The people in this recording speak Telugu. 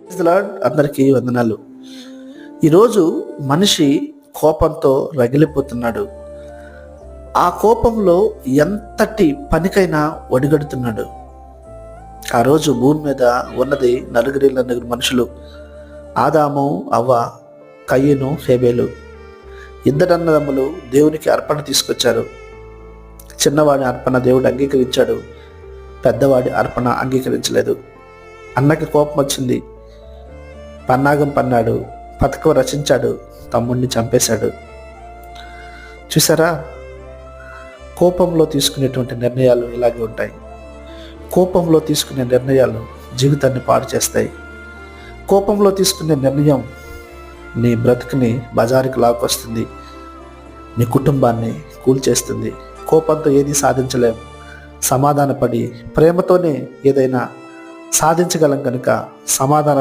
Praise the lord. అందరికీ వందనాలు. ఈరోజు మనిషి కోపంతో రగిలిపోతున్నాడు. ఆ కోపంలో ఎంతటి పనికైనా ఒడిగడుతున్నాడు. ఆ రోజు భూమి మీద ఉన్నది నలుగురు మనుషులు. ఆదాము, అవ్వ, కయ్యను, హేబేలు. ఇద్దరు అన్నదమ్ములు దేవునికి అర్పణ తీసుకొచ్చారు. చిన్నవాడి అర్పణ దేవుడు అంగీకరించాడు, పెద్దవాడి అర్పణ అంగీకరించలేదు. అన్నకి కోపం వచ్చింది, పన్నాగం పన్నాడు, పథకం రచించాడు, తమ్ముడిని చంపేశాడు. చూసారా, కోపంలో తీసుకునేటువంటి నిర్ణయాలు ఇలాగే ఉంటాయి. కోపంలో తీసుకునే నిర్ణయాలు జీవితాన్ని పాడు చేస్తాయి. కోపంలో తీసుకునే నిర్ణయం నీ బ్రతుకుని బజారుకి లాక్కొస్తుంది, నీ కుటుంబాన్ని కూల్చేస్తుంది. కోపంతో ఏది సాధించలేం. సమాధానపడి ప్రేమతోనే ఏదైనా సాధించగలం కనుక సమాధాన